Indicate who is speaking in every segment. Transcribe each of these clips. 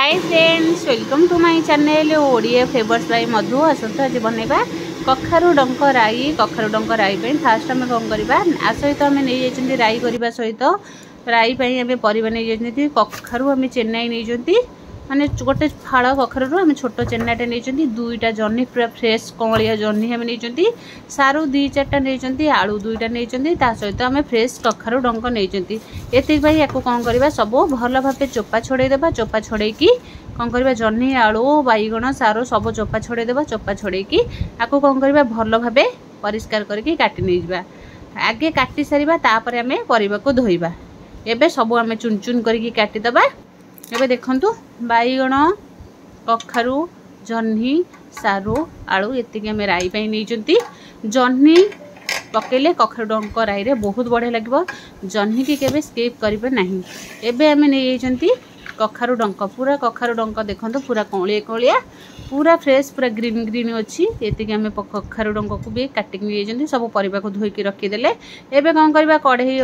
Speaker 1: Hi friends, welcome to my channel Odia flavours by Madhu. आसत आज बनवा कखारू डंक राई। कखारू डंक राई पे फास्ट आम कौन करवा आ सहित आम नहीं जाइए राई करने सहित राई आम पर नहीं जाइए कखारू आम चेन्नाई नहीं माने गोटे फाड़ कखारू आम छोट चेन्नाटे नहीं दुईटा जह्नी पूरा फ्रेश कमलिया जह्नी आम नहीं सारू 2-4टा नहीं आलू 2टा नहीं सहित आम फ्रेश कखारू डंक नहीं एपाई या कौन करवा सब भल भाव चोपा छोड़ेदेवा। चोपा छोड़े कौन करवा जह्नी आलू बैगण सारू सब चोपा छोड़ेदेवा। चोपा छोड़े आपको कौन करवा भल भाव परिष्कार करके काटी नहीं आगे काटी सारिबा तापर आम परिबा को धोइबा। एबे सब आम चुन चुन करके काटिदेबा। एबे देखंतु बैगण कखारू जह्नी सारू आलू एतिक आम राई पाई नहीं जह्नी पकेले कखारू डंक राई रे बहुत बढ़िया लगे। जह्नी की केबे स्किप करेंगे नहीं। एबे आम नहीं कखारू डंक पूरा कखारू डंक देखो पूरा कौलिया कौलिया पूरा फ्रेश पूरा ग्रीन ग्रीन अच्छी एतिक आम कखारू डंक को भी काटिक नहीं सब परिबा को धोईकी रखीदेले। एबे कौन करवा कढ़ई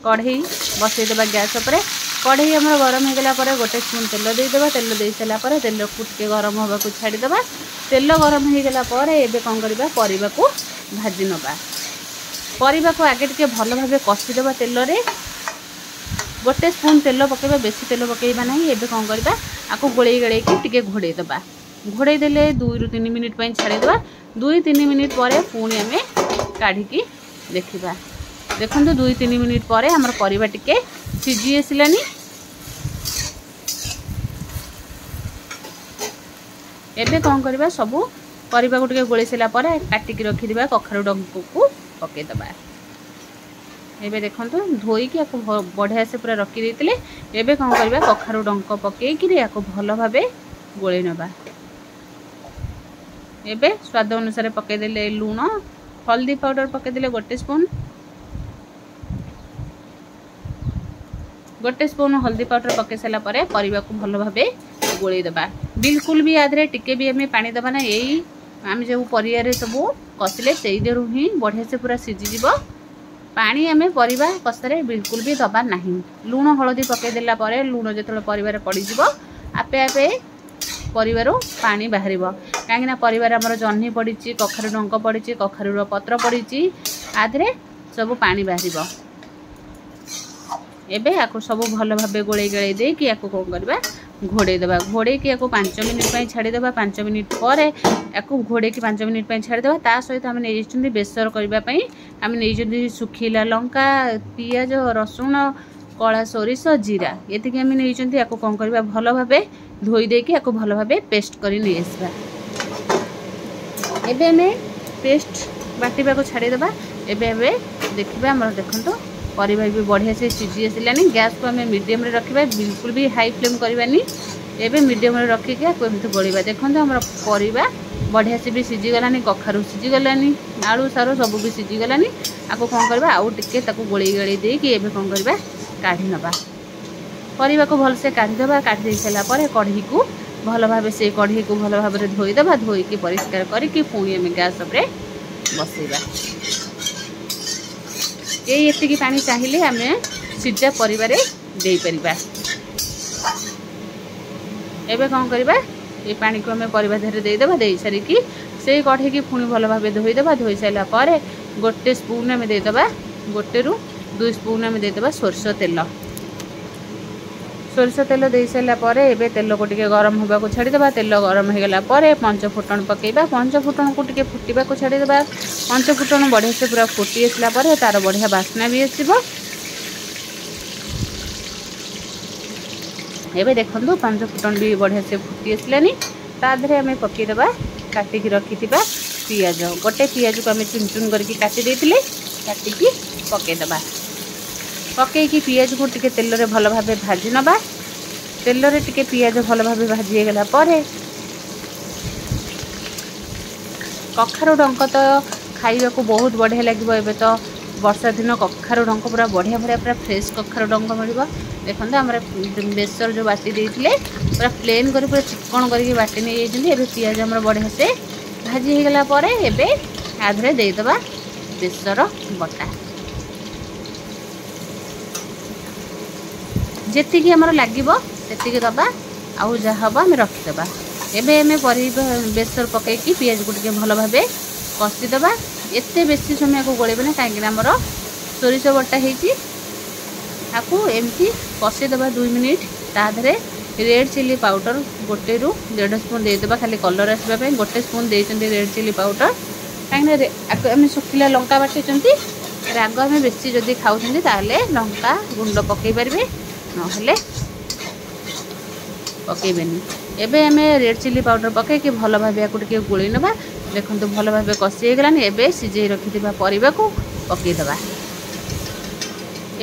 Speaker 1: कढ़ई बसईदेवा गैस उपरे। कढ़ई आम गरम होगला गोटे स्पून तेल देदेबा। तेल दे सारापर तेल को गरम होगा छाड़ीदेवा। तेल गरम होगला एबे कौन करवा परिबा को भाजी नवा। परिबा को आगे टिके भल भाव कषिदेवा तेल रे गोटे स्पून तेल पकेबा बेसी तेल पकेबा नहीं। एबे कौन करवा आपको गोलई गड़े टिके घोड़े देबा। घोड़े देले 2-3 मिनिट पई छाड़ीदेबा। 2-3 मिनिट पर पुणी आम काढ़ी देखा। देखो 2-3 मिनिट पर आमर परिबा टिके सीझी आसलानी। एबे कौन करवा सबू परिबा को टिके गोले सारा पर काटिकी रखीदिबा। कखारू डंक को पकेदेबा। एबे देखंतु धोईकी आपको बढ़िया से पूरा रखी देतिले। एबे कौन करवा कखारू डंक पकेइकी आपको भल भावे गोले नबा। एबे स्वाद अनुसार पकेदेले लूण हल्दी पाउडर पकेदेले गोटे स्पून हल्दी पाउडर पके सारा पर परिबा को भल भावे गोले देबा। बिल्कुल भी आधे टिके भी आम पानी देबा ना। यही आम जो परिया सब कषिले से ही बढ़िया से पूरा सीझीज। पानी आम परिबा कषारे बिल्कुल भी दबा नहीं। लूण हलदी पकईदेला लूण जो परिवार पड़ीज आपे आपे परिवार पानी बाहर कहीं परिवार आमर जह्नी पड़ी कखारू डंक पड़ी कखारू पत्र पड़ी आधे सब पानी बाहर। एबे आपको सब भल भाव गोले गड़े देकी आपको कौन करवा घोड़े देवा। घोड़े की 5 मिनिट छाड़ीदेवा। 5 मिनिट पर आपको घोड़े की 5 मिनिट छाड़ीदेवा। ता सहित आम नहीं बेसर करने आम नहीं सुखीला लंका पियाज रसुण कला सोरिष जीरा ये आम नहीं आपको कौन करवा भल भाव धोई देकी आपको भल भाव पेस्ट कर नहीं आसवा। एबे आम पेस्ट बाटिबा को छाड़ीदेवा। एबे देखा आम देखो परिबा भी बढ़िया से सीझी आसलानी। गैस को आम मीडियम रे रखिबा बिल्कुल भी हाई फ्लेम करवानी। एबे मीडियम रे रखिक एमती गोलिबा। देखो आम परिबा बढ़िया से भी सीझी गलानी कखारू सीझी गलानी आलू सारू सब भी सीझी गलानी। आपको कौन करवा आउ टिके ताकू गोली गड़ी देकी एबे कौन करवा काढ़ी नबा। परिबा को भल से काढ़ीदेवा। काढ़ी दे सारा पर कढ़ी को भल भाव से कढ़ी को भल भाव धोईदेवा। धोईकी परिष्कार करके पुणी आम गैस उपरे बसैबा। ये पानी चाहिए आम सीझा परिवार दे परिबा। एबे कौन करवा ये पानी को आम परिबा धीरे देदेबा। दे सारिकी से कढ़ी की पुणी भल भाव धोईदेबा। धोई सारा पर गोटे स्पून आम देदेबा। 1-2 स्पून आम देदेबा सोरष तेल। सोरष तेल दे सारा पर एबे तेल को टिके गरम होगा को छाड़ीदेबा। तेल गरम होगला पर पंच फुटण पकेबा। पंच फुटण को टिके फुटिबा को छाड़ीदेबा। पंच फुटण बढ़िया से पूरा फुटी आसला पर तार बढ़िया बास्ना भी आसब। एबे देखंतु पंच फुटण भी बढ़िया से फुटी आसलानी। ताधरे आम पकेदेबा काटिक रखिथिबा पियाज। गोटे पियाज को आम चुन चुन करके काटी देथिले काटिकी पकेदेबा। पकईकी पियाज को टिके तेल रे भल भाव भाजी नबा। तेल रे टिके पियाज भल भाव भाजी गला पर कखारू डंक तो खाइबा को बहुत बढ़िया लगे। एबे तो वर्षा दिन कखारू डंक पूरा बढ़िया बढ़िया पूरा फ्रेश कखारू डंक मिल। देखो आम बेसर जो बाटी देते पूरा प्लेन कर पूरा चिकन करके बाटी नहीं जाइए। पियाज आम बढ़िया से भाजी होगला पर एबे आधे देदेबा बेसर बटा। जेतिकी आमर लागिबो सेतिकी दबा आउ जहाँ हम आम रखीदे। एवं आम बेसर पकईकि पियाज को टे भल भाव कषिदे। एत बेसी समय को गोलेबे कहीं आमर सोरिष बटा आपको एमती कषिदे 2 मिनिट। ताधरे रेड चिली पाउडर 1 ରୁ 1.5 स्पून देदेबा खाली कलर आसवाई 1 स्पून देते रेड चिली पाउडर कहीं आम शुखिला लंका बाटी राग आम बेसी जदि खाऊँ लंका गुंड पकई पारे ना पकईबेनी। एबे आम रेड चिली पाउडर पकईकि भल भाव या गोली नवा। देखो भल भाव कषि गलानी। एबे सिझे रखि परिबा को पकईदे।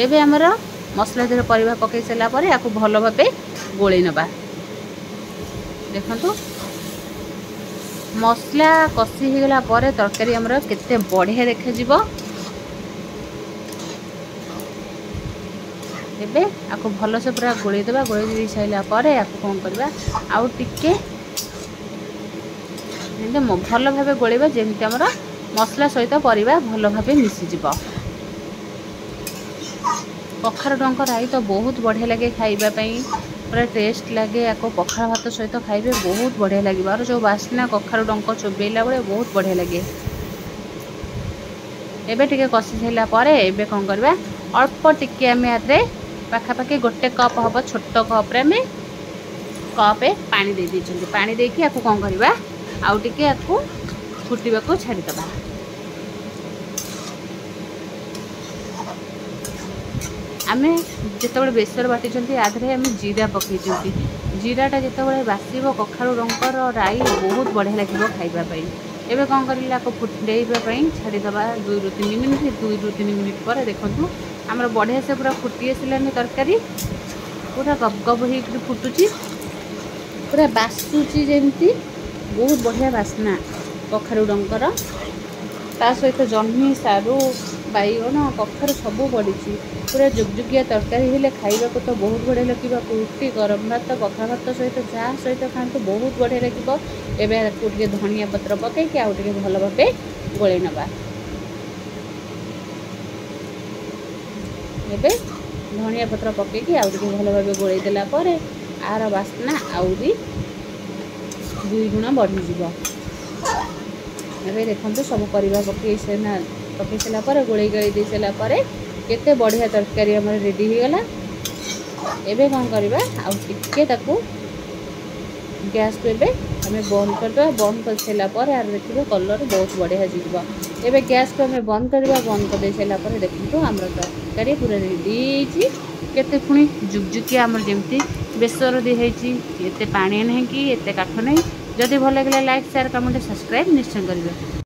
Speaker 1: एबे आमर मसला देर परिबा पकई सारा पर या भल भाव गोली नवा। देखो मसला कषि होगला तरकारी आमर केते बढ़िया देखा। एबे आपको भल से पूरा गोली देबा। गोली दे साइला पर आपको कौन करबा आउ टिके भल भाव गोलेबा जेमती आमर मसला सहित परिबा भल भाव मिसी जिवो। कखारू डंक राई तो बहुत बढ़िया लगे खाइबा पई पूरा टेस्ट लगे। या पखाल भात सहित खाइबे बहुत बढ़िया लगे। और जो बास्ना कखारू डंक चोबेला बेले बहुत बढ़िया लगे। एबे टिके कषि साइला पर एबे कौन करबा अल्प टिके आम यादे पाखापाखि 1 कप हम छोट कप्रे आम कपे पानी दे दीजिए। पानी देकी आपको कौन करबा आउ टिके आपको फुटवा को छाड़ीदे। आम जिते बेसर बाटी आधे आम जीरा पकई जीराटा जिते बासब कखारू डंकर राई बहुत बढ़िया लगे खाइबापी। एबे कौन कर फुटेवाई छाड़ीदे 2 ରୁ 3 मिनिट। 2 ରୁ 3 मिनिट पर देखो आमर बढ़िया से पूरा फुटी आसानी तरकारी पूरा गबगब हो फुटुची पूरा बासुची जमती बहुत बढ़िया बास्ना कखारू डंकर। ता सहित जह्नी सारू बैगण कखारू सब पड़ी पूरा जुगजुगिया तरकारी हेले खाइबा को तो बहुत बढ़िया लगे। रुटी गरम भात पखाल भात सहित चाह सहित खाते बहुत बढ़िया लगे। एवं धनिया पत्र पकईकि आउ टे भल भाव गोले नवा। एबे धनिया पत्र पकईकि आउ टे भल भाव गोले देला पर आर बास्ना आउरी 2 गुण बढ़ीज। एबे देखो सब परिबा पकई सारा पर गोले गई दे सारा पर केते बढ़िया तरकारी हमर रेडी हो गला। एबे कौन करबा आउ टिके ताकू गैस को एबे हमें बंद कर दो। बंद कर सारा पर यार देखिए कलर बहुत बढ़िया जीव। एबे गैस को हमें बंद करबा। बंद कर दे सारा पर देखो हमर तरकारी पूरा रेडी केते पुणी जुगजुकिया हमर जेमती बेसर दी हेची एते पानी नहीं कि एते काठ नहीं। जदि भल लगे लाइक शेयर कमेंट सब्सक्राइब निश्चय करेंगे।